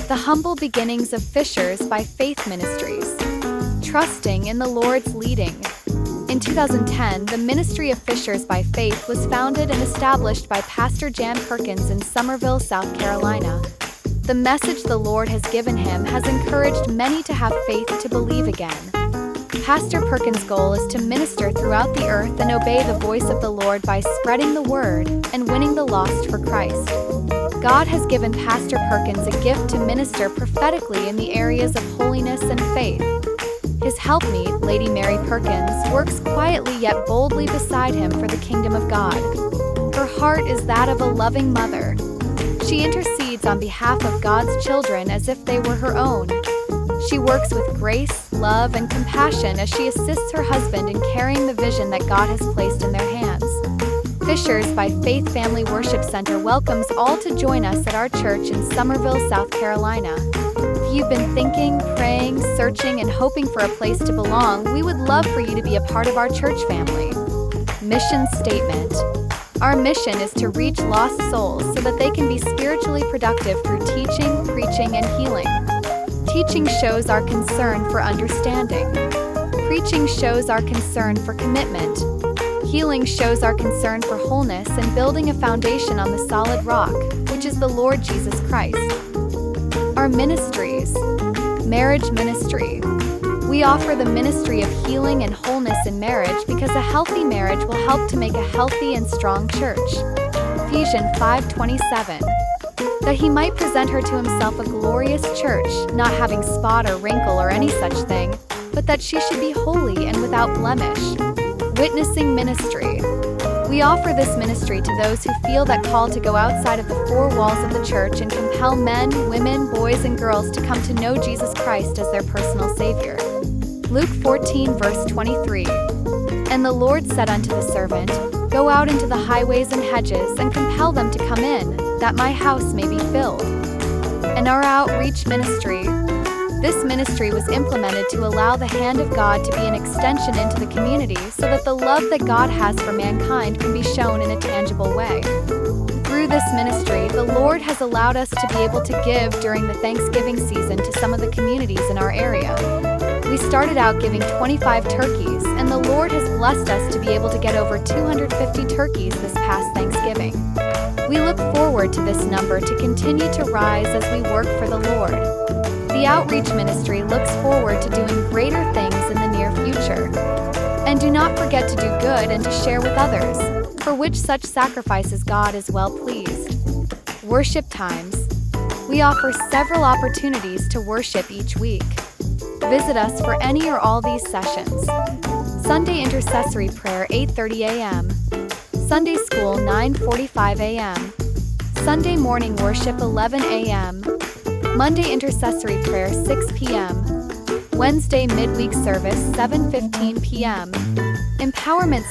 The humble beginnings of Fishers by Faith Ministries. Trusting in the Lord's leading. In 2010, the Ministry of Fishers by Faith was founded and established by Pastor Jan Perkins in Summerville, South Carolina. The message the Lord has given him has encouraged many to have faith to believe again. Pastor Perkins' goal is to minister throughout the earth and obey the voice of the Lord by spreading the word and winning the lost for Christ. God has given Pastor Perkins a gift to minister prophetically in the areas of holiness and faith. His helpmeet, Lady Mary Perkins, works quietly yet boldly beside him for the kingdom of God. Her heart is that of a loving mother. She intercedes on behalf of God's children as if they were her own. She works with grace, love, and compassion as she assists her husband in carrying the vision that God has placed in their hands. Fishers by Faith Family Worship Center welcomes all to join us at our church in Summerville, South Carolina. If you've been thinking, praying, searching, and hoping for a place to belong, we would love for you to be a part of our church family. Mission Statement. Our mission is to reach lost souls so that they can be spiritually productive through teaching, preaching, and healing. Teaching shows our concern for understanding. Preaching shows our concern for commitment. Healing shows our concern for wholeness and building a foundation on the solid rock, which is the Lord Jesus Christ. Our ministries. Marriage Ministry. We offer the ministry of healing and wholeness in marriage because a healthy marriage will help to make a healthy and strong church. Ephesians 5:27. That he might present her to himself a glorious church, not having spot or wrinkle or any such thing, but that she should be holy and without blemish. Witnessing Ministry. We offer this ministry to those who feel that call to go outside of the four walls of the church and compel men, women, boys, and girls to come to know Jesus Christ as their personal Savior. Luke 14 verse 23. And the Lord said unto the servant, Go out into the highways and hedges, and compel them to come in, that my house may be filled. And our outreach ministry. This ministry was implemented to allow the hand of God to be an extension into the community so that the love that God has for mankind can be shown in a tangible way. Through this ministry, the Lord has allowed us to be able to give during the Thanksgiving season to some of the communities in our area. We started out giving 25 turkeys, and the Lord has blessed us to be able to get over 250 turkeys this past Thanksgiving. We look forward to this number to continue to rise as we work for the Lord. The outreach ministry looks forward to doing greater things in the near future. And do not forget to do good and to share with others, for which such sacrifices God is well pleased. Worship times. We offer several opportunities to worship each week. Visit us for any or all these sessions. Sunday intercessory prayer 8:30 a.m. Sunday school 9:45 a.m. Sunday morning worship 11 a.m. Monday intercessory prayer 6 p.m. Wednesday midweek service 7:15 p.m. Empowerment.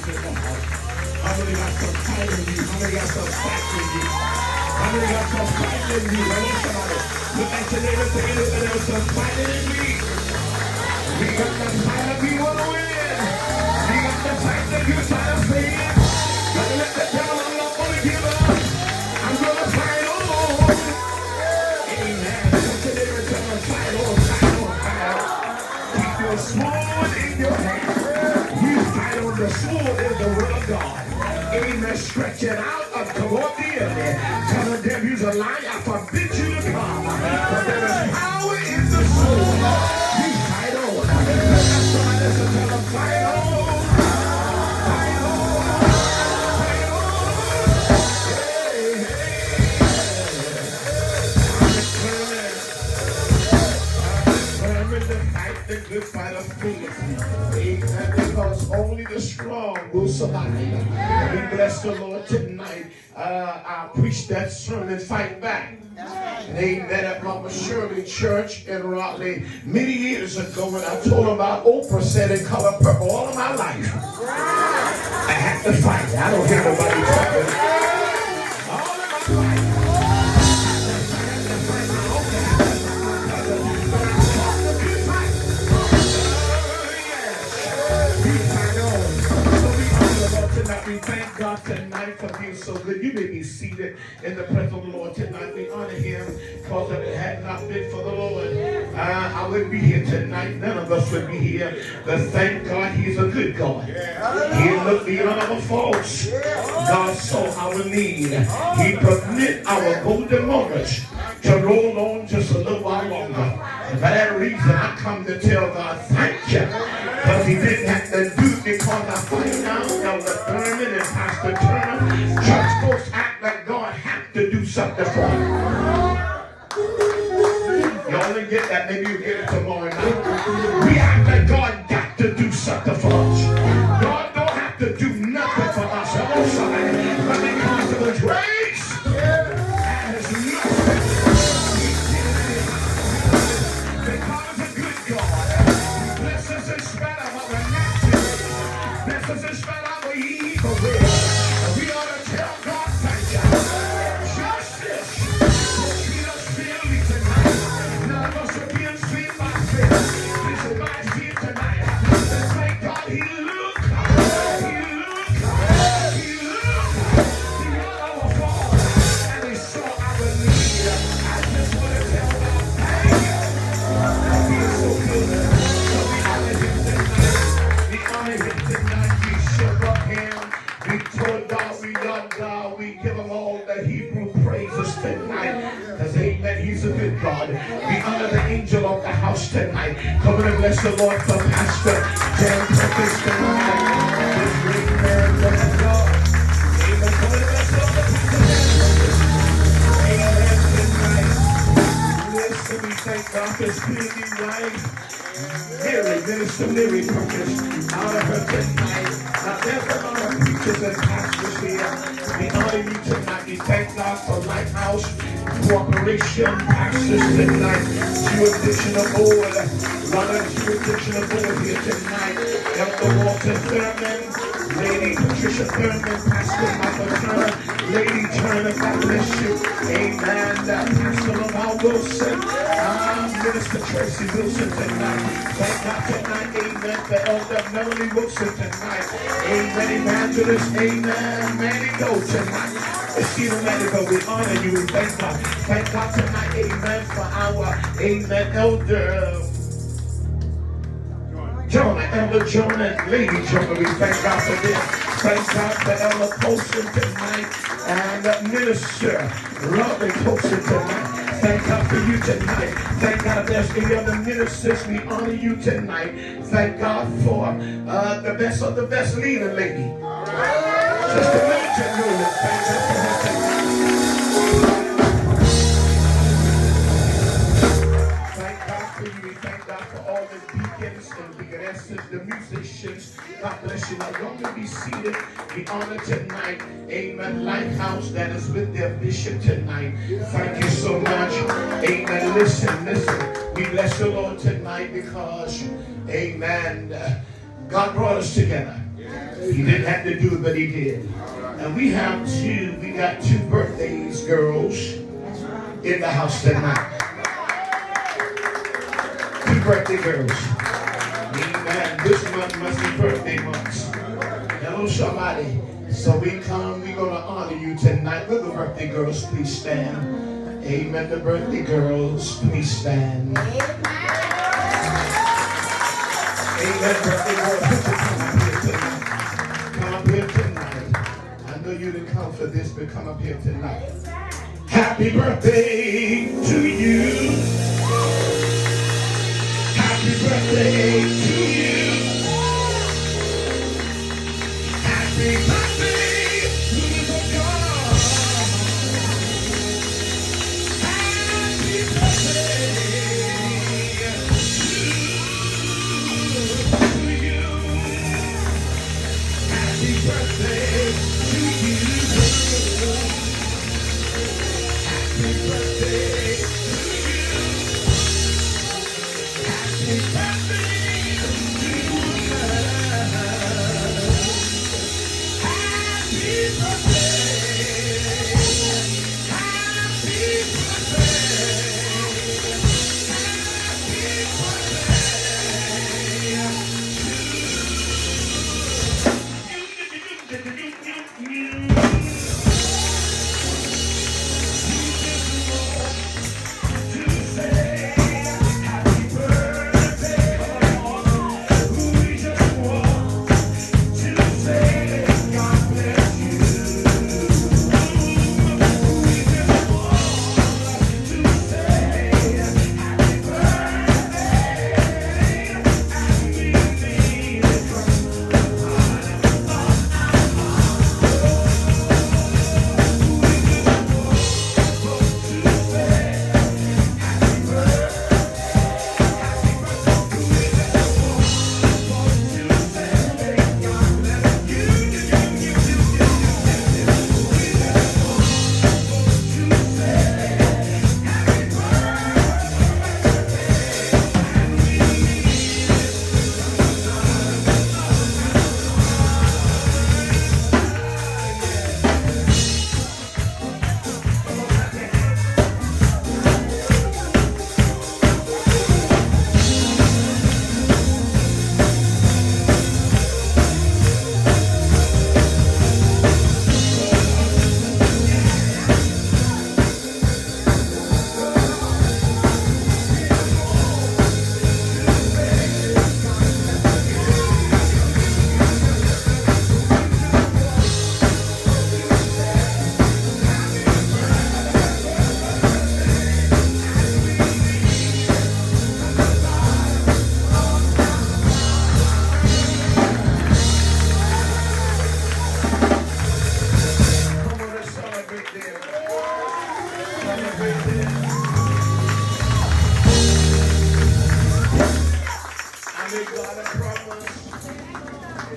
How many got some fight in you? How many got some fight in you? How many got some fight in you? I need somebody. Look at your neighbor saying that there was some fight in me. We got the fight that we want to win. We got the fight that you're trying to win. Gotta let the devil know I'm not going to give up. I'm going to fight on. Amen. Look at your neighbor and tell them fight on, fight on, fight on. Keep your sword in your hand. You fight on the sword in the word of God. Amen. Stretch it out toward the enemy. Tell the devil he's a liar. I forbid you to come. But there is power in the sword. You fight on. Let somebody else tell them fight on. Fight on. Fight on. Hey, I'm determined to fight the good fight of faith. Amen. Because only the strong will survive. We bless the Lord tonight. I preached that sermon, Fight Back. Amen. At Mama Shirley Church in Raleigh many years ago, when I told them about Oprah said in color purple all of my life. I had to fight. I don't hear nobody talking. All of my life. We thank God tonight for being so good. You may be seated in the presence of the Lord tonight. We honor him because if it had not been for the Lord, I wouldn't be here tonight. None of us would be here. But thank God he's a good God. He looked beyond our faults. God saw our need. He permitted our golden moments to roll on just a little while longer. And for that reason, I come to tell God thank you. Because he didn't have to do it because I find out Elder Thurman and Pastor Turner, church folks act like God had to do something for them. Y'all didn't get that. Maybe you'll get it tomorrow night. We act like God got to do something for us. God don't have to do nothing for us. Hello, somebody. But because of his grace and his mercy, because of good God, bless us in spite of our nasty, bless us in spite of our evil ways. We ought to tell God thank you. Justice will treat us fairly tonight. None of us are being seen by faith. This is my fear tonight. And thank God he looked beyond our fault and he saw our need. I just want to tell God thank you. He is so good. So we honor him tonight. We honor him tonight. We shook up him. We told God, we love God. We give him all the Hebrew praises tonight. Because amen, he's a good God. We honor the angel of the house tonight. Come and bless the Lord for Pastor Jan Perkins tonight. This great man, bless God. Amen. Come and bless the Lord for Pastor Jan Perkins. Amen tonight. Listen, we thank God for speaking life. Mary, Minister Mary Perkins, out of her tonight. Now there's a lot of preachers and pastors here. We honor you tonight. We thank God for Lighthouse Corporation pastors tonight. Jurisdictional board. One of the jurisdictional board here tonight. Elder Walter Thurman, Lady Patricia Thurman, Pastor Michael Turner, Lady Turner, God bless you. Amen. Pastor Lamar Wilson, Minister Tracy Wilson tonight. Thank God tonight, amen, for Elder Melanie Wilson tonight. Amen, evangelist, amen, Manny Go tonight. Excuse Manny Go, we honor you, we thank God. Thank God tonight, amen, for our, amen, Elder Jonah, Elder Jonah, and Lady Jonah, we thank God for this. Thank God for Elder Poston tonight and Minister Robert Poston tonight. Thank God for you tonight. Thank God there's any other ministers. We honor you tonight. Thank God for the best of the best leader lady. Sister Major Newland. Thank God for her tonight. Thank God for you. We thank God for all the deacons and deaconesses, the musicians. God bless you. Now, y'all may be seated. We honor tonight, amen, Lighthouse that is with their bishop tonight. Thank you so much. Amen. Listen. We bless the Lord tonight because, amen, God brought us together. He didn't have to do it, but he did. And we got two birthdays, girls, in the house tonight. Two birthday girls. Amen. This month must be birthday months. Hello, somebody. So we're going to honor you tonight. Will the birthday girls please stand? Amen. The birthday girls, please stand. Amen. Birthday girls, come up here tonight. I know you didn't come for this, but come up here tonight. Happy birthday to you. Happy birthday to you. Happy birthday to the God. Happy birthday to you. Happy birthday to you. Happy birthday to you. Happy birthday to you. Happy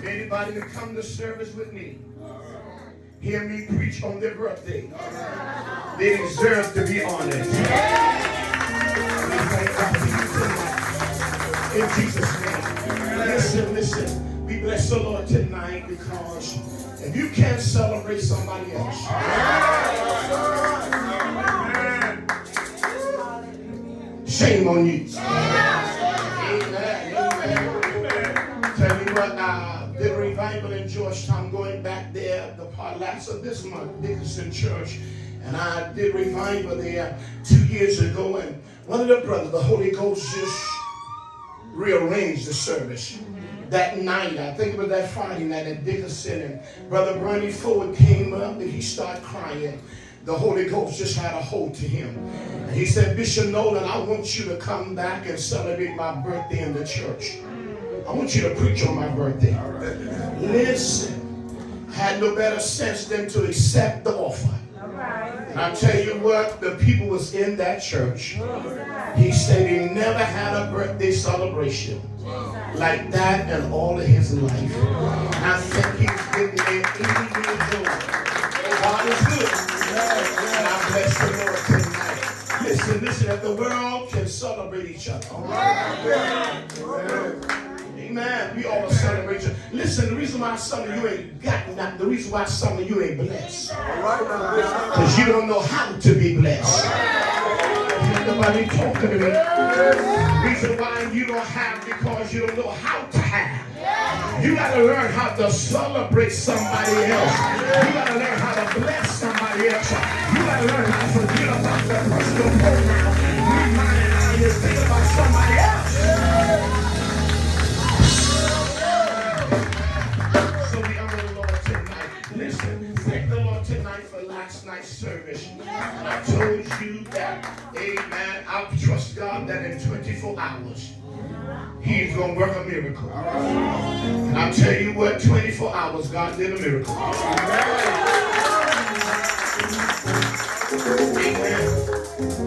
Anybody to come to service with me, hear me preach on their birthday, they deserve to be honored. We thank God for you tonight. In Jesus' name. Listen. We bless the Lord tonight because if you can't celebrate somebody else, shame on you. Tell me what, did a revival in Georgetown, going back there, the last of this month, Dickinson Church, and I did revival there 2 years ago, and one of the brothers, the Holy Ghost just rearranged the service. That night, I think it was that Friday night at Dickinson, and Brother Bernie Ford came up and he started crying. The Holy Ghost just had a hold to him. And he said, Bishop Nolan, I want you to come back and celebrate my birthday in the church. I want you to preach on my birthday. Listen, had no better sense than to accept the offer. And I tell you what, the people was in that church. He said he never had a birthday celebration like that in all of his life. And I think he's getting there 80 years old. God is good. And I bless the Lord tonight. Listen, that the world can celebrate each other. Amen. We all celebrate each other. Listen, the reason why some of you ain't got nothing, the reason why some of you ain't blessed, because you don't know how to be blessed. Ain't nobody talking to me. Reason why you don't have, because you don't know how to have. You got to learn how to celebrate somebody else. You got to learn how to bless somebody else. You got to learn how to forget about the personal pronoun. Remind how you think about somebody else. So we honor the Lord tonight. Listen, thank the Lord tonight for last night's service. I told you that, amen, I trust God that in 24 hours, He's going to work a miracle. And I'll tell you what, 24 hours, God did a miracle. Amen.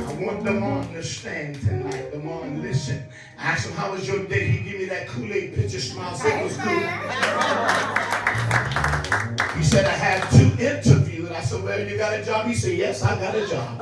I want them on to stand tonight. Them on, listen. I asked him, how was your day? He gave me that Kool-Aid picture smile. Said it was good. He said, I had 2 interviews. I said, well, you got a job? He said, yes, I got a job.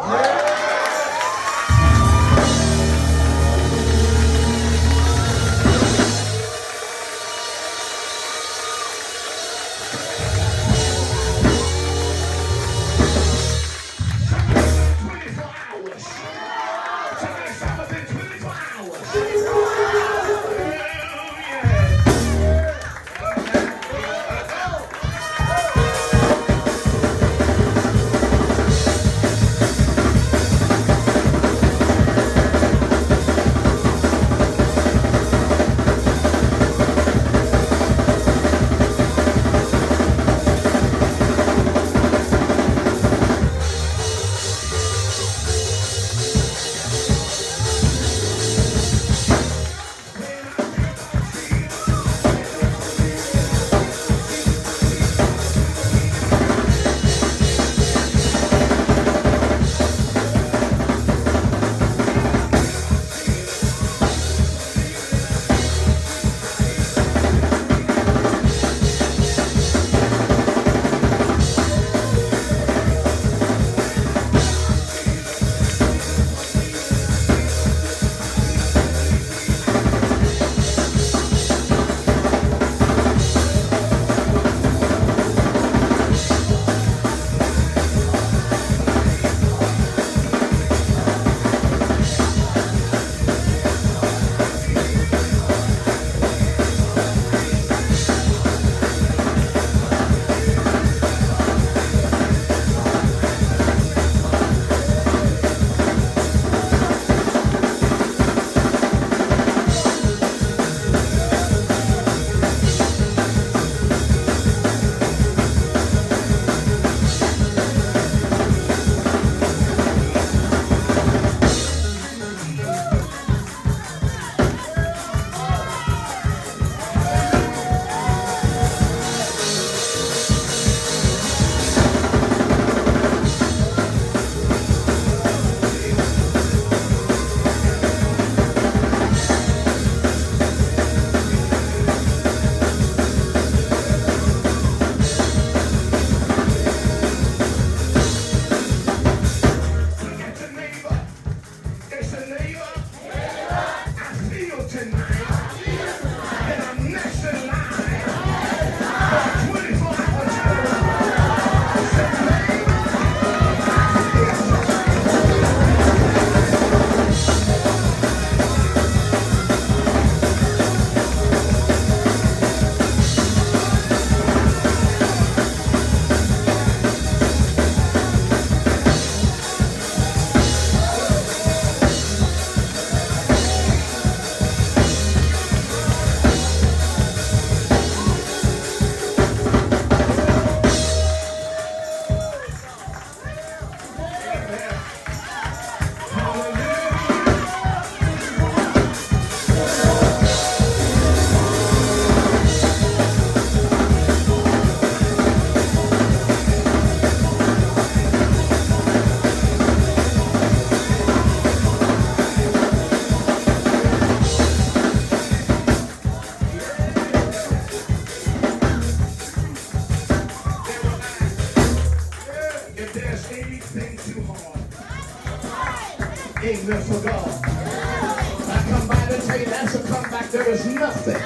Amen for God. I come by to tell you that's a comeback. There is nothing too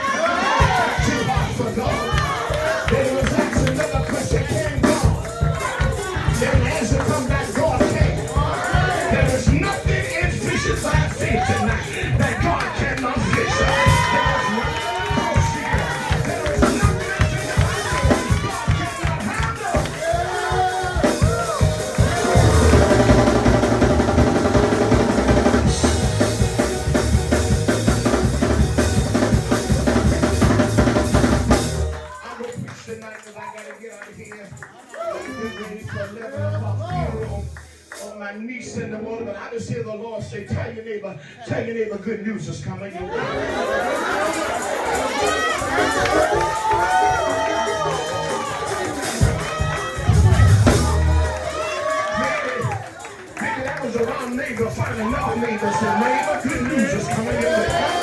hard for God. my niece in the morning, but I just hear the Lord say, tell your neighbor, good news is coming your way. Maybe that was the wrong neighbor. Find another neighbor. Say, neighbor, good news is coming your way.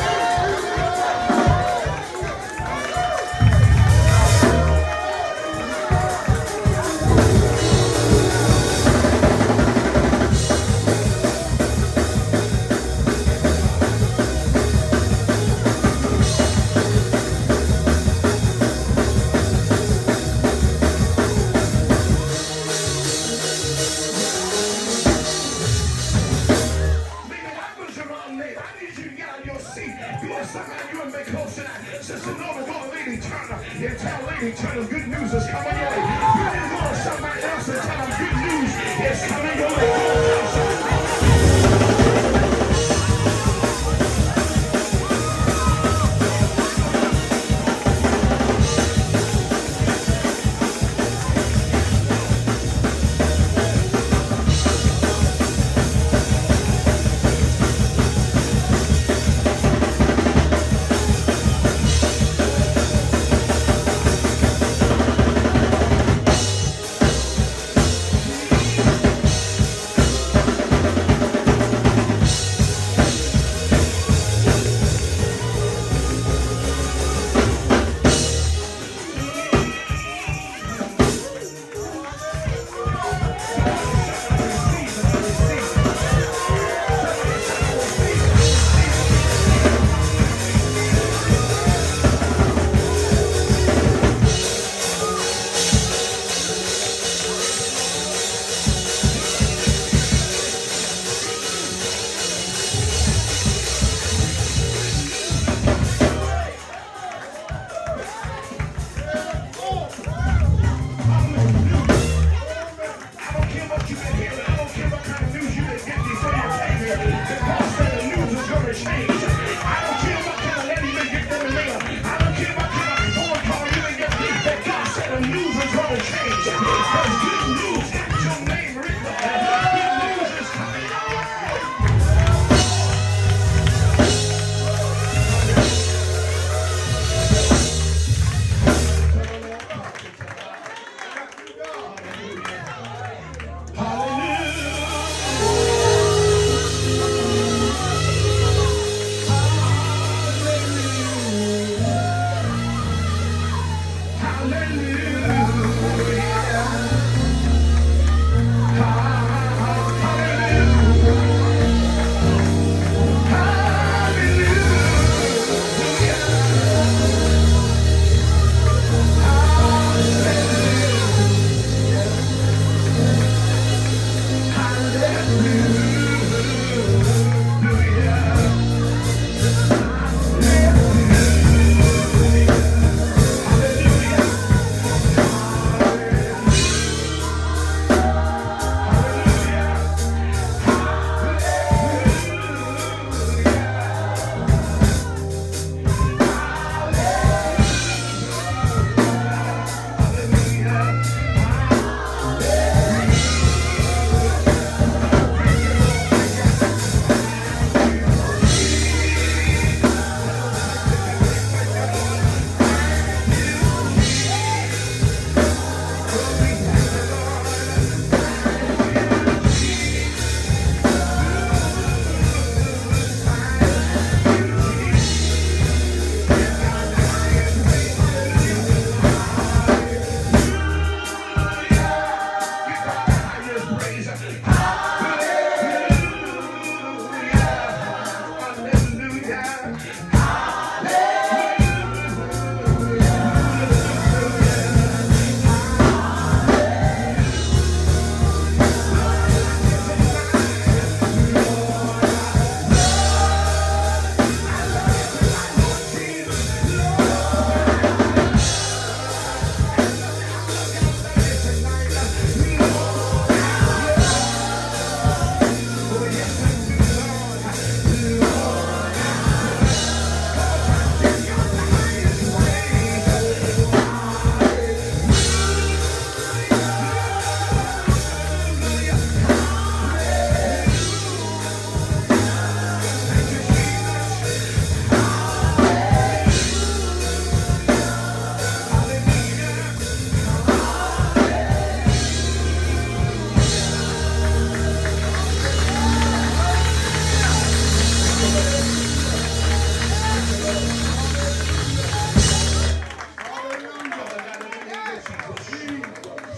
And tell Lady Turner good news is coming your way. You need to go to somebody else and tell them good news is coming your way.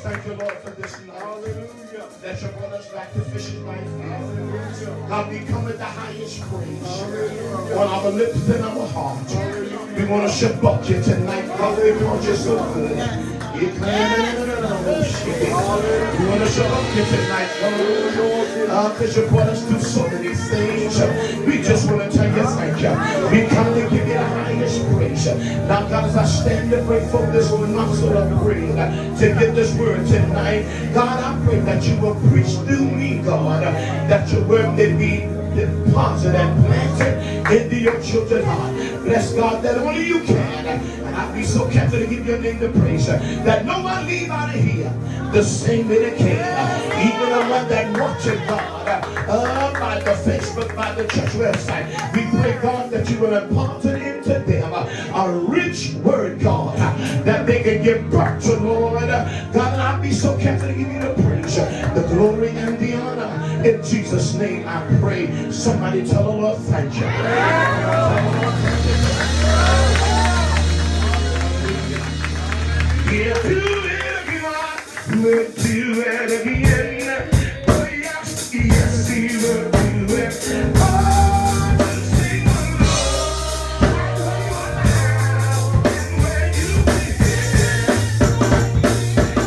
thank you, Lord, for this night. Hallelujah. That you brought us back to fishing by faith. Hallelujah. God, we come with the highest praise. Hallelujah. On our lips and our heart. Hallelujah. We want to shabbat you tonight, God, because you're so good. We want to shabbat you tonight, God, because you brought us through so many things. We just want to tell you thank you. We come to give you the highest praise. Now, God, as I stand to pray for this muscle of brain to get this word tonight, God, I pray that you will preach through me, God, that your word may be deposited and planted into your children's heart. Bless God that only you can. And I'll be so careful to give your name the praise. That no one leave out of here the same way they came. Even the one that watching God by the Facebook, by the church website. We pray, God, that you will impart it into them a rich word, God, that they can give birth to, Lord. God, I'll be so careful to give you the praise, the glory, and the honor. In Jesus' name I pray. Somebody tell the Lord thank you. He'll do it again. We'll do it again. Oh yes, yes, he will do it. Oh, to sing along. And when you begin,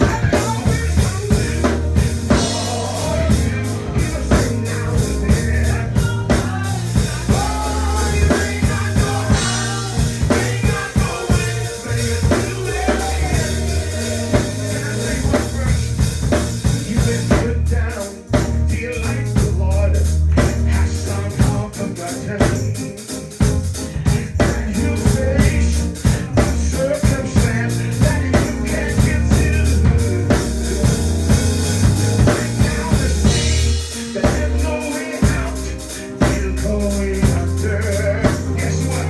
I know it's something for you. He'll sing now and then. Oh, you ain't got no how, ain't got no way, but he'll do it again. Can I say one verse? You've been put down, dear like the Lord has somehow forgotten. And you face a circumstance that you can't get through. Right now it seems that there's no way out. You're going under. Guess what?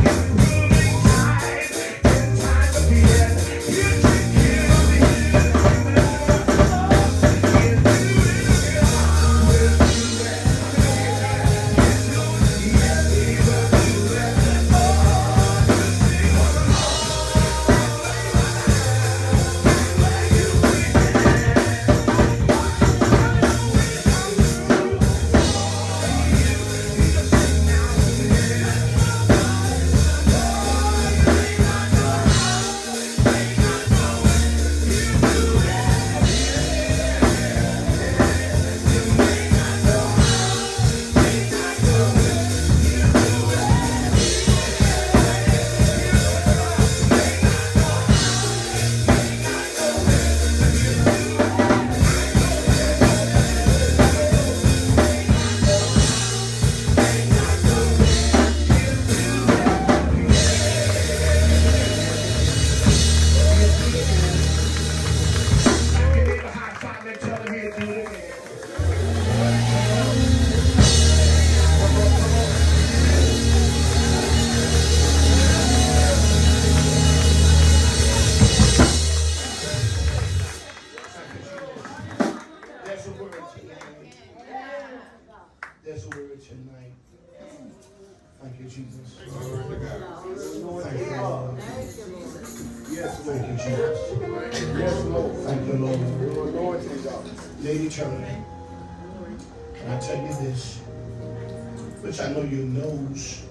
Improving time in time of the end. You take care of the There's a word tonight. Thank you, Jesus. Thank you, Lord. Yes, Lord. Thank you, Jesus. Yes, Lord. Thank you, Lord. Lady Turner, can I tell you this? Which I know you knows.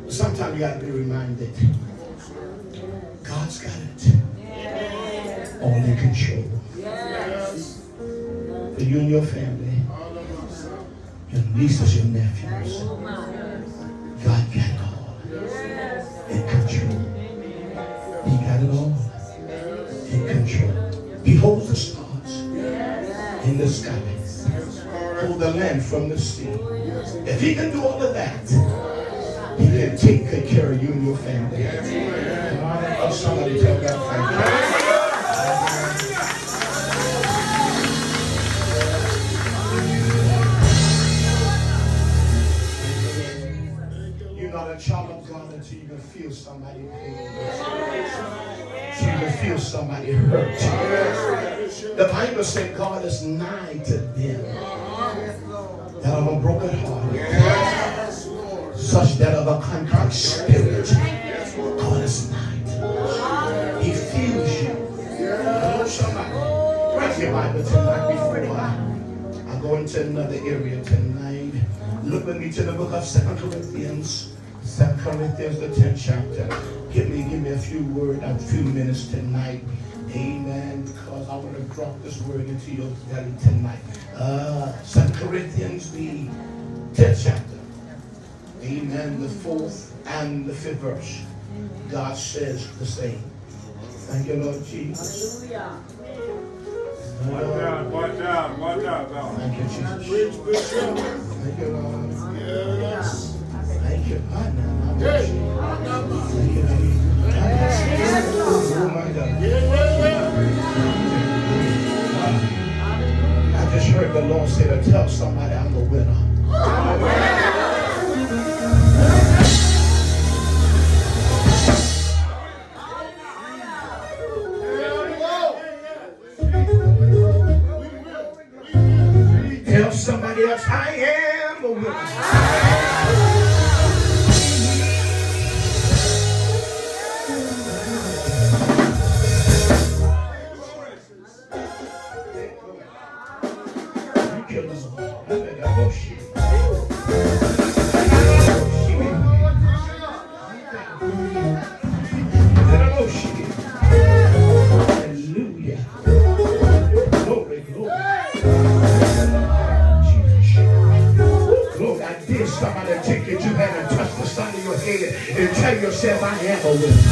But sometimes you got to be reminded. God's got it. All in control. For you and your family. Your nieces, your nephews. God got it all in control. He got it all in control. He holds the stars in the sky. Hold the land from the sea. If he can do all of that, he can take good care of you and your family. Oh, somebody tell God thank you. A child of God until you can feel somebody pain. Until you can feel somebody hurt. The Bible said God is nigh to them that are a broken heart, such that of a contrite spirit. God is nigh to them. He feels you. Grab your Bible tonight before I go into another area tonight. Look with me to the book of 2 Corinthians. 2 Corinthians, the 10th chapter. Give me a few words, a few minutes tonight. Amen. Because I want to drop this word into your belly tonight. 2 Corinthians, the 10th chapter. Amen. The 4th and the 5th verse. God says the same. Thank you, Lord Jesus. Hallelujah. Watch out, God. Thank you, Jesus. Thank you, Lord. Yes. Thank you, partner. Thank you. Oh, my God. I just heard the Lord say to tell somebody I'm the winner. Tell somebody else I am a winner. Thank you, Lord. Hallelujah. Glory, glory. Lord, I dare somebody take your two hands and touch the side of your head and tell yourself, I am a winner.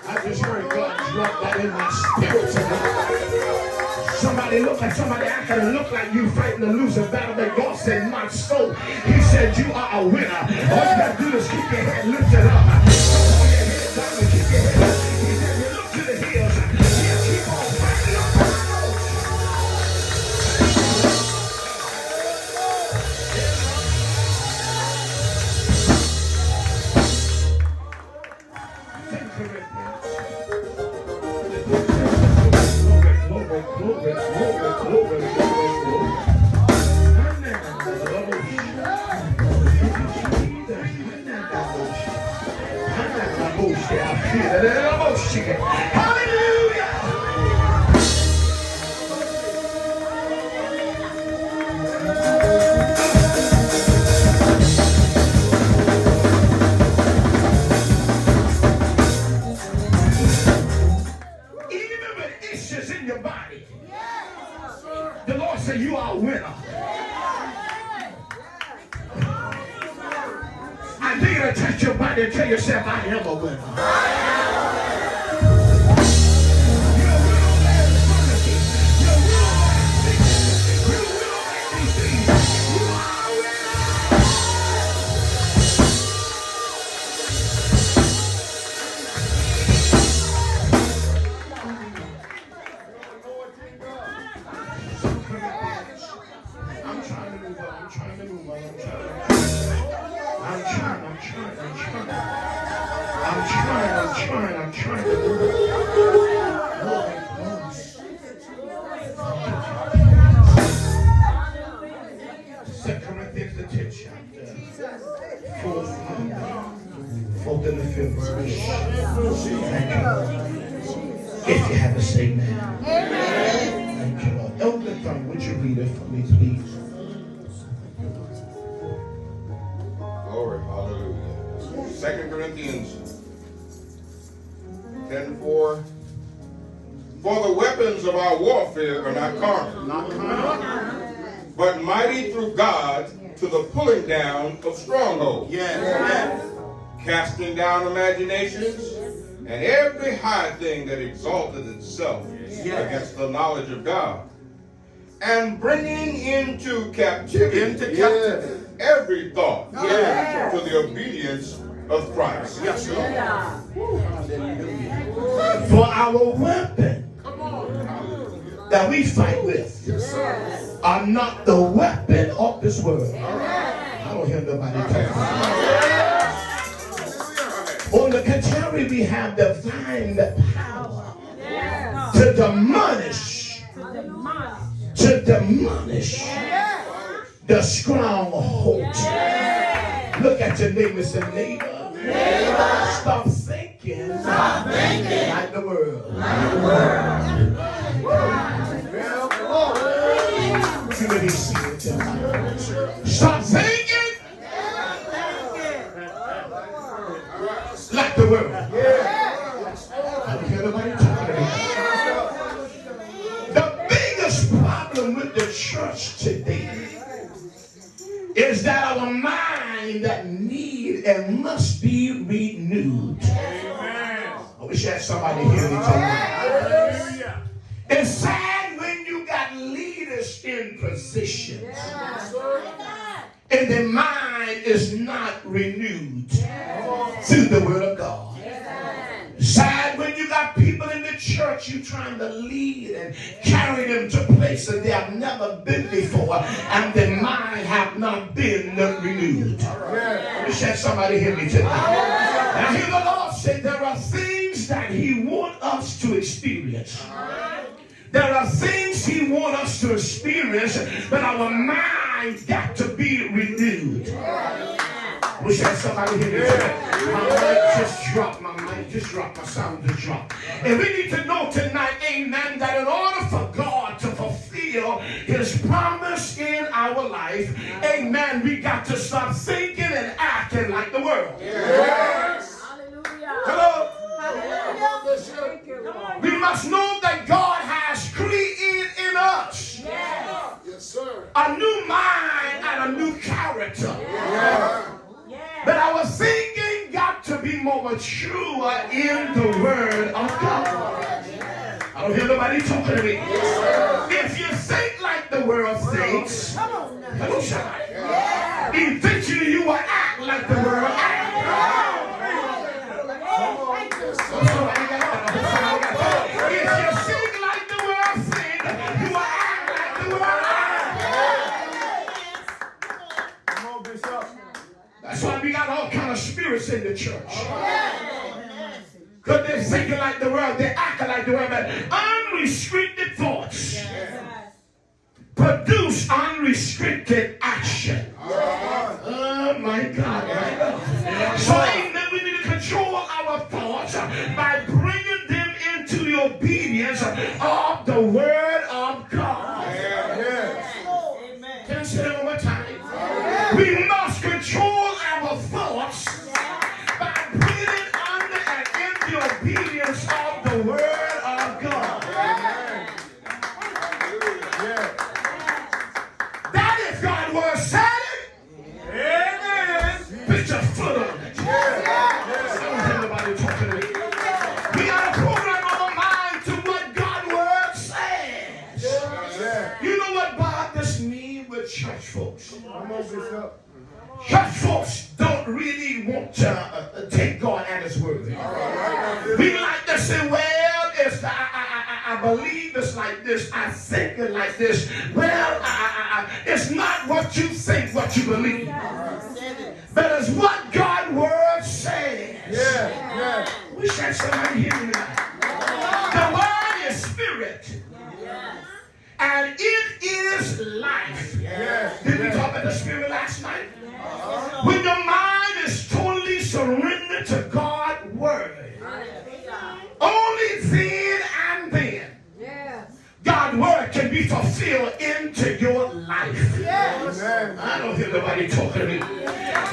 I just heard God drop that in my spirit tonight. Somebody look at somebody acting look like you fighting a losing battle, but God said, not so. He said, you are a winner. All you got to do is keep your head lifted up. Hold your head down and keep your head up. He said, you look to the hills. Yeah, keep on fighting up. Hallelujah! Even with issues in your body, the Lord said you are a winner. I dare you to touch your body and tell yourself, I am a winner. I'm trying to do it. Second Corinthians, the 10th chapter, 4th and the 5th verse. Thank you. If you have a say amen. Thank you, Lord. Elder Thumb, would you read it for me, please? Glory, hallelujah. 2 Corinthians 10:4. For the weapons of our warfare are not carnal, but mighty through God to the pulling down of strongholds. Yes. Casting down imaginations and every high thing that exalted itself against the knowledge of God, and bringing into captivity every thought to the obedience of Christ. Yes, Lord. For our weapon that we fight with are not the weapon of this world. I don't hear nobody talking. On the contrary, we have divine power to demolish the strongholds. Look at your neighbor and say, neighbor, stop thinking like the world. You may be seated tonight. Stop thinking like the world. I don't hear nobody talking about it. The biggest problem with the church today is that our mind that need and must be renewed. I wish I had somebody hear me tonight. It's sad when you got leaders in positions and their mind is not renewed through the word of God. Sad when you got people in the church you trying to lead and carry them to places they have never been before and their mind have not been renewed. I wish that somebody hear me tonight. Now hear the Lord say there are things that He wants us to experience. There are things He wants us to experience, but our mind got to be renewed. Wish that somebody hear me tonight. My mic just dropped, my sound just dropped. And we need to know tonight, amen, that in order for God to fulfill His promise in our life, amen, we got to stop thinking and acting like the world. Yes. Hello? Hallelujah. We must know that God has created in us Yes, sir. a new mind and a new character. Yeah. But our thinking got to be more mature in the Word of God. I don't hear nobody talking to me. If you think like the world thinks, hello, somebody. Eventually you will act like the world acts. If you think like the world thinks, you will act like the world acts. Come on, Bishop. That's why we got all kind of spirits in the church. Because they're thinking like the world, they're acting like the world, but unrestricted thoughts produce unrestricted action. Oh my God. So amen, we need to control our thoughts by bringing them into the obedience of the Word of God. Can I say that one more time? We must control our thoughts by putting under and in the obedience of the Word of God. That is God's Word said it. Put your foot on it. I don't hear nobody talking to me. We got to program our mind to what God's Word says. You know what bothers me with church folks? Come on, Bishop. Church folks don't really want to take God at His word. We like to say, well, I believe it's like this. I think it like this. Well, it's not what you think, what you believe. But it's what God's word says. Wish that somebody hear me tonight. The word is spirit. And it is life. Did we talk about the spirit last night? When your mind is totally surrendered to God's word, only then and then God's word can be fulfilled into your life. I don't hear nobody talking to me.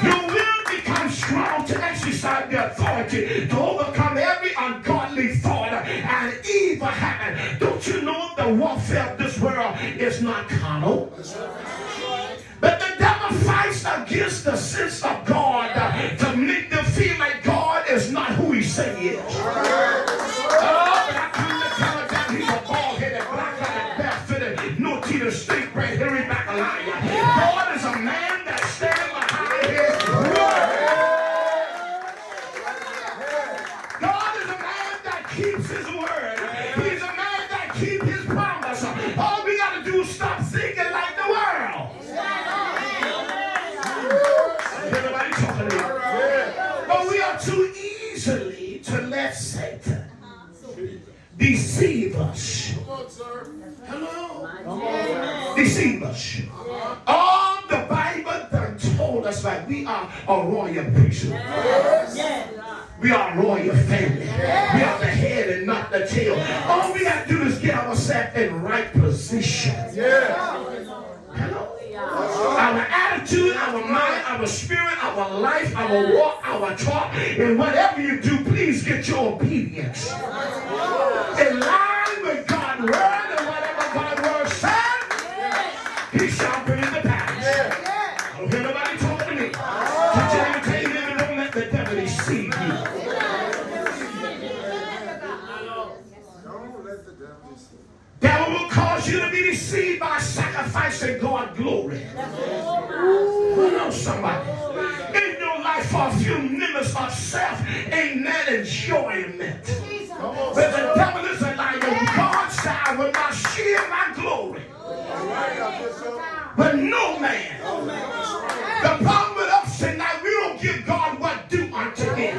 You will become strong to exercise the authority to overcome every ungodly thought and evil habit. Don't you know the warfare of this world is not carnal? But the devil fights against the sense of God to make them feel like God is not who He said He is. But I come to tell him that he's a bald-headed, black-headed, barefooted, no teeth, straight, red, hairy back liar. God is a man that stands behind His word. keeps his word. He's a man that keeps his promise. All we got to do is stop thinking like the world. Everybody talking to me. But we are too easily to let Satan deceive us. Hello? Deceive us. All the Bible done told us that we are a royal priesthood. We are a royal family. We are the head and not the tail. All we got to do is get ourselves in right position. Hello? Our attitude, our mind, our spirit, our life, our walk, our talk, and whatever you do, please get your obedience in line with God's word, and whatever God's word said, he shall bring it to pass. I don't hear nobody talking to me. So tell you, don't let the devil deceive you. Don't let the devil deceive you. Devil will cause you to be deceived by sacrificing God glory. Who knows somebody? In your life for a few minutes of self, amen, enjoyment. But the devil is a liar. God said, I will not share my glory. But no man. The problem with us tonight, we don't give God what due unto him.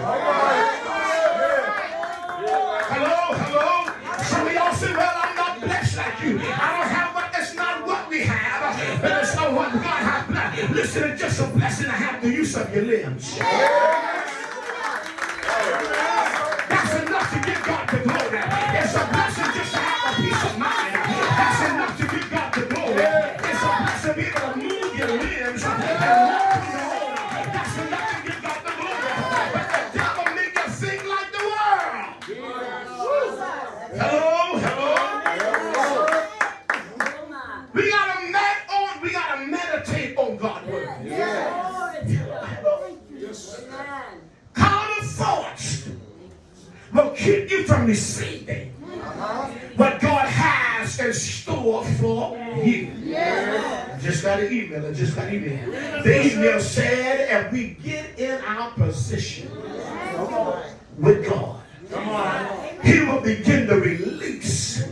Hello, hello. Some of y'all say, well, I'm not blessed like you. I don't have what, that's not what we have. But it's not what God has blessed. Listen, it's just a blessing to have the use of your limbs. That's enough to give God the glory. It's a blessing just to have a peace of mind. That's enough to give God the glory. It's a blessing to be able to move your limbs and walk on your own. That's enough to give God the glory. But the devil make you think like the world. Hello, hello. We gotta meditate on God's word. Carnal thoughts will keep you from receiving what God has in store for you. I just got an email. The email said, if we get in our position with God, he will begin to release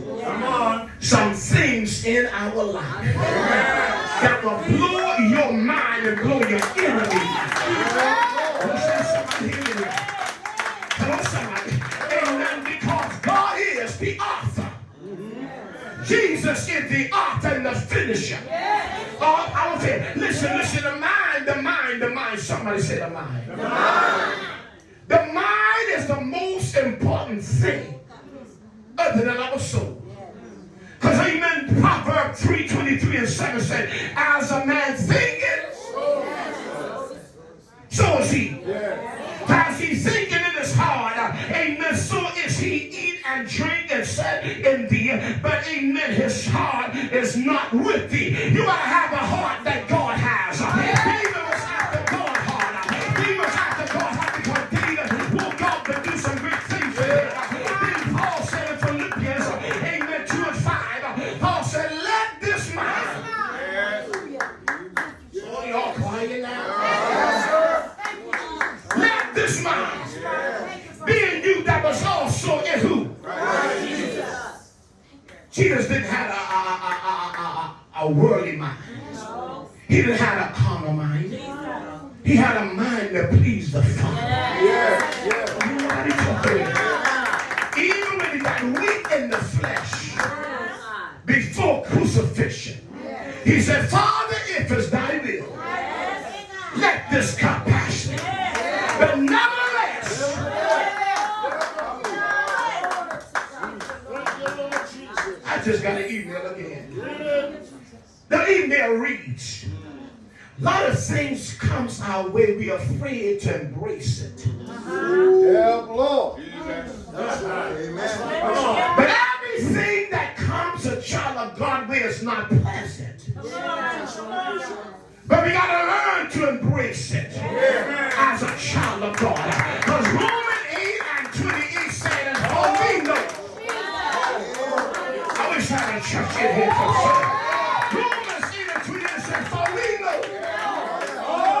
some things in our life that will blow your mind and blow your enemies. Hello, somebody. Amen. Because God is the author. Jesus is the author and the finisher. I will say, listen, the mind. Somebody say the mind. The mind is the most important thing other than our soul. Because amen, Proverbs 3:23-7 said, as a man thinketh, so is he. As he thinking in his heart, amen, so is he eat and drink and set in thee. But amen, his heart is not with thee. You gotta have a heart that God has. David was after God's heart. He was after God's heart because David woke up to do some great things for him. Then Paul said in Philippians, amen, 2:5, Paul said, let this mind. Oh, y'all quiet now? Let this mind be in you that was also in who? Jesus didn't have a worldly mind. He didn't have a carnal mind. He had a mind that pleased the Father. Nobody talking about. Even when he got weak in the flesh before crucifixion, he said, Father, if it's thy will, let this cup pass me. But nevertheless, I just got an email again. The email reads, a lot of things comes our way, we are afraid to embrace it. Help, Lord. But everything that comes a child of God way is not pleasant. But we got to learn to embrace it as a child of God. Because Romans 8:28 said, for we know. I wish I had a church in here for sure. Romans 8:28 said, for we know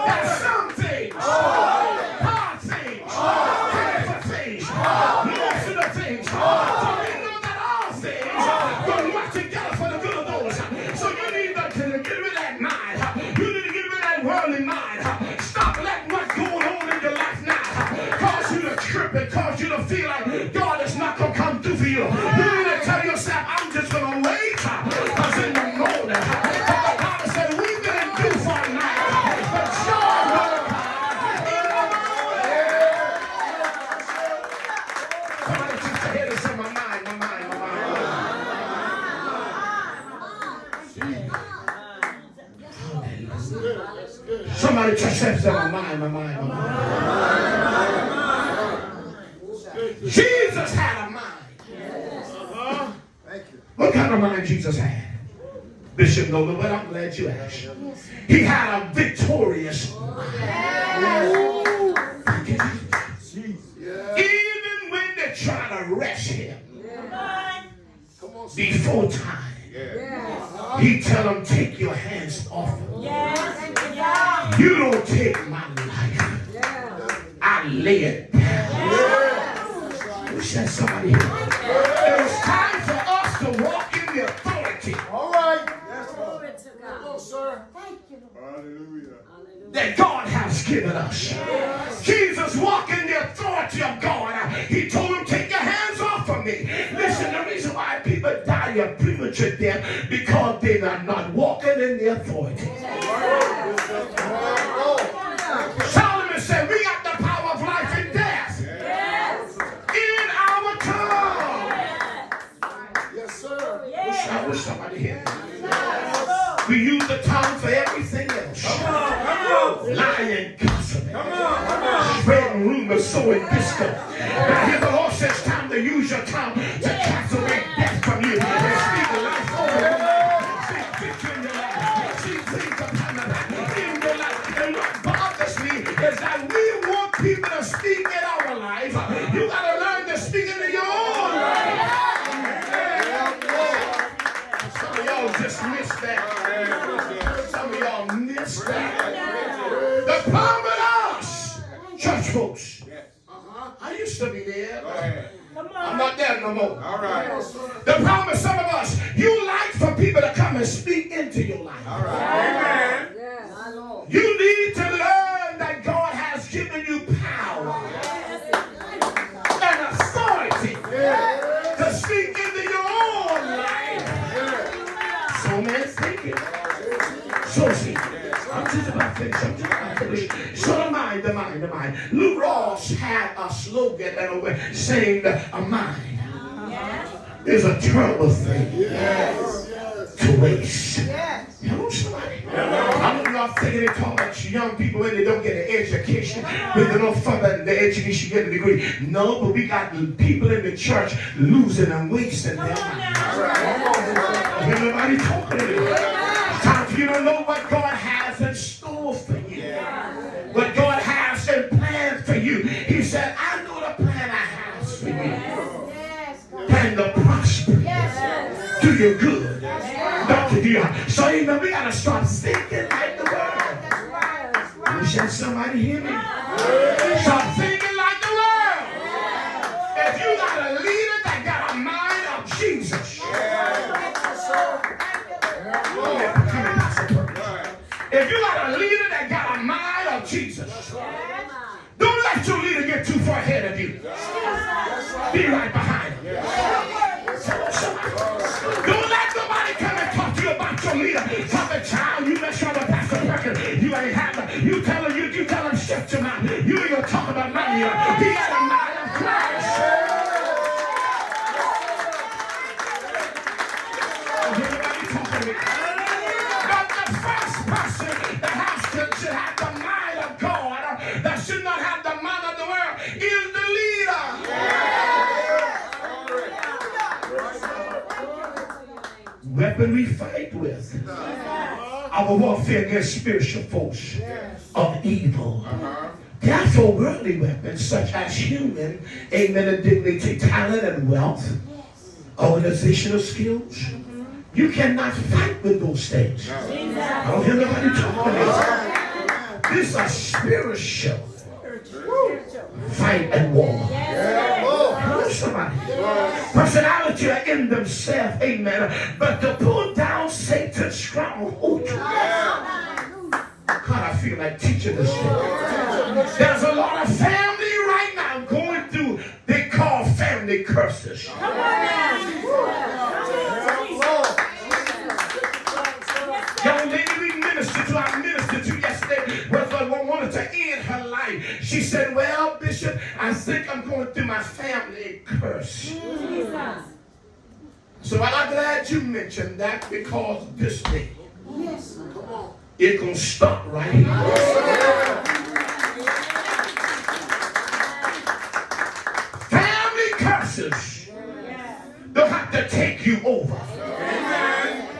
that some things, hard things, because you don't feel like God is not going to come through for you. You need to tell yourself, I'm just going to wait because in the morning, the Bible said we've been due for a night, but joy will come in the morning. Somebody keeps their head and say, my mind, my mind, my mind. Somebody just says, my mind, my mind, my mind. Jesus had a mind. What kind of mind Jesus had? Bishop Nolan, but I'm glad you asked. He had a victorious mind. Even when they try to arrest him before time, he tell them, take your hands off of me. You don't take my life. I lay it down. We said somebody here. It was time for us to walk in the authority. All right. Yes, Lord. Hello, sir. Thank you. Hallelujah. That God has given us. Jesus walked in the authority of God. He told him, take your hands off of me. Listen, the reason why people die of premature death because they are not walking in the authority. Solomon said, we got the power of life and death in our tongue. Yes, sir. I wish somebody here. We use the tongue for everything else. Lying, gossiping, spreading rumors, sowing discord. Now here the Lord says, it's time to use your tongue to cast away death from you and speak life over your life. Speak victory in your life. Speak things upon your life. In your life. And what bothers me is that we want people to speak in our life. You got to learn to speak into your own life. Some of y'all just missed that. Some of y'all missed that. The problem with us, church folks, I used to be there. I'm not there no more. All right. The problem with some of us, you like for people to come and speak into your life. All right. Amen. You need to learn that God has given you power and authority to speak into your own life. So man, think it. So see. I'm just about to finish. So the mind. Lou Ross had a slogan and a way saying a mind is a terrible thing to waste. Hello, somebody. I don't know if thinking they talk about young people when they don't get an education, when they don't further the education get a degree. No, but we got people in the church losing and wasting their minds. Everybody talking to you. Time for you to know what God has in store for you. What God has in plan for you. He said, I know the plan I have for you. Plan to prosper you. Do you good. Not to do you harm. So you know we got to start thinking like the world. You said somebody hear me? Start thinking like the world. If you got a leader that got a mind of Jesus. If you got a leader that got a mind of Jesus, don't let your leader get too far ahead of you. Be right behind him. Don't let nobody come and talk to you about your leader. Tell the child you mess around with Pastor Perkins. You ain't have to. You tell him shut your mouth. You ain't gonna talk about my leader. He got a mind of Christ. Everybody talking to me. But the first person that should have the mind of God, that should not have the mind of the world, is the leader. Weapon we fight with. Our warfare against spiritual force of evil. Therefore, worldly weapons such as human, amen, dignity, talent, and wealth, organizational skills. You cannot fight with those things. I don't hear nobody talking about it. These are spiritual fight and war. Hello, somebody. Personality are in themselves, amen. But to pull down Satan's stronghold. God, I feel like teaching this thing. There's a lot of family right now going through curses. Young lady we ministered to, I ministered to yesterday, was the one wanted to end her life. She said, well, Bishop, I think I'm going through my family curse. So I'm glad you mentioned that, because this day, it's going to stop right here. Family curses don't have to take you over.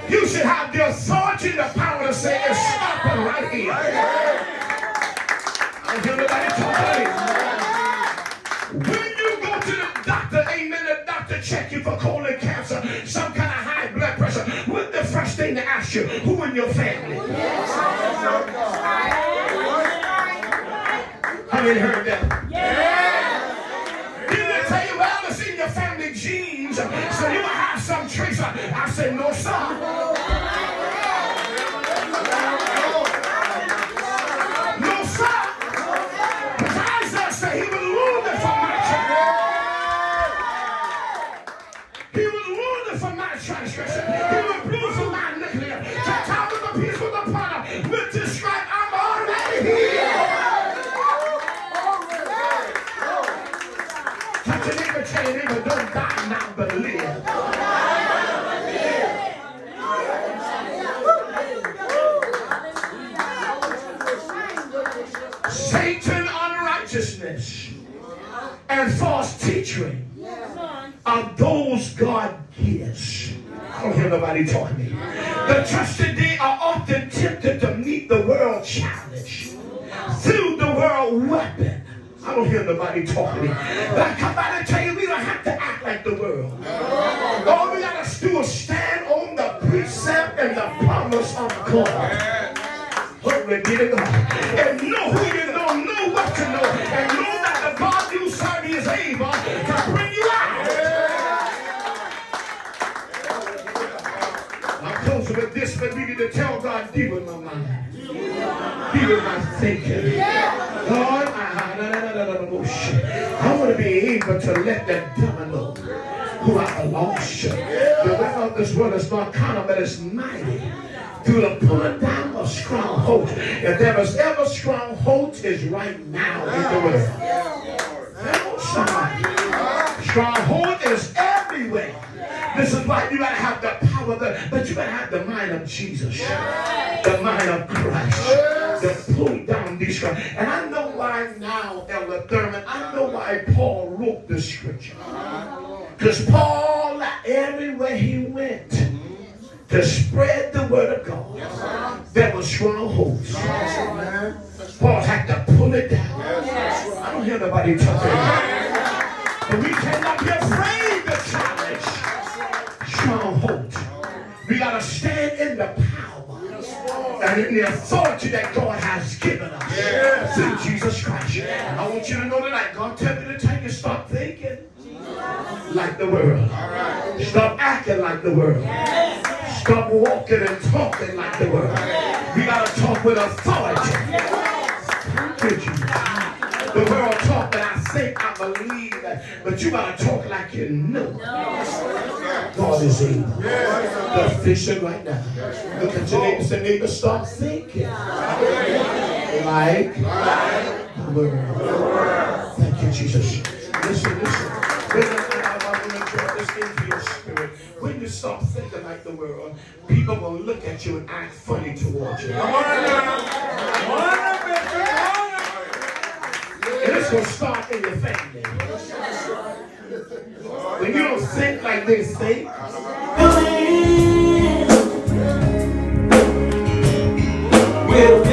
You should have the authority and the power to say, it's stopping right here. I don't hear nobody talking. When you go to the doctor, amen, the doctor check you for colon cancer, some kind of high blood pressure, what's the first thing to ask you? Who in your family? How many heard that? Didn't they tell you, well, it's in your family genes, so you will have some trace. I said, no, sir. Don't die now, but live. Satan, unrighteousness, and false teaching are those God gives. I don't hear nobody talking to me. The church today are often tempted to meet the world challenge through the world weapon. I don't hear nobody talking to me. But I come by to tell you, we don't have to act like the world. All we got to do is stand on the precept and the promise of God. Glory be to God. And know who you know what to know, and know that the God you serve is able to bring you out. I'm closing with this, but we need to tell God, deal with my mind. Deal with my thinking. Lord, I want to be able to let the devil know who I belong to. The weapon of this world is not carnal, but it's mighty through the pulling down of strongholds. If there is ever strongholds, is right now in the world. Hello, somebody. Stronghold is everywhere. This is why you gotta have the power, but you gotta have the mind of Jesus, the mind of Christ, to pull down these strongholds. And I know why now, Elder Thurman, I know why Paul wrote the scripture. Because Paul, everywhere he went to spread the word of God, there were strongholds. Paul had to pull it down. I don't hear nobody talking. But we cannot be afraid to challenge strongholds. We got to stand in the power and in the authority that God has given us through Jesus Christ. And I want you to know tonight, God tell me to tell you, stop thinking like the world. Stop acting like the world. Stop walking and talking like the world. We got to talk with authority. The world talk that I think, I believe that, but you got to talk like you know. God is able. They're fishing right now. Look at your neighbor and say, neighbor, stop thinking like the world. Thank you, Jesus. Listen. When you stop thinking like the world, people will look at you and act funny towards you. And it's going to start in your family. When you don't think like they think, we'll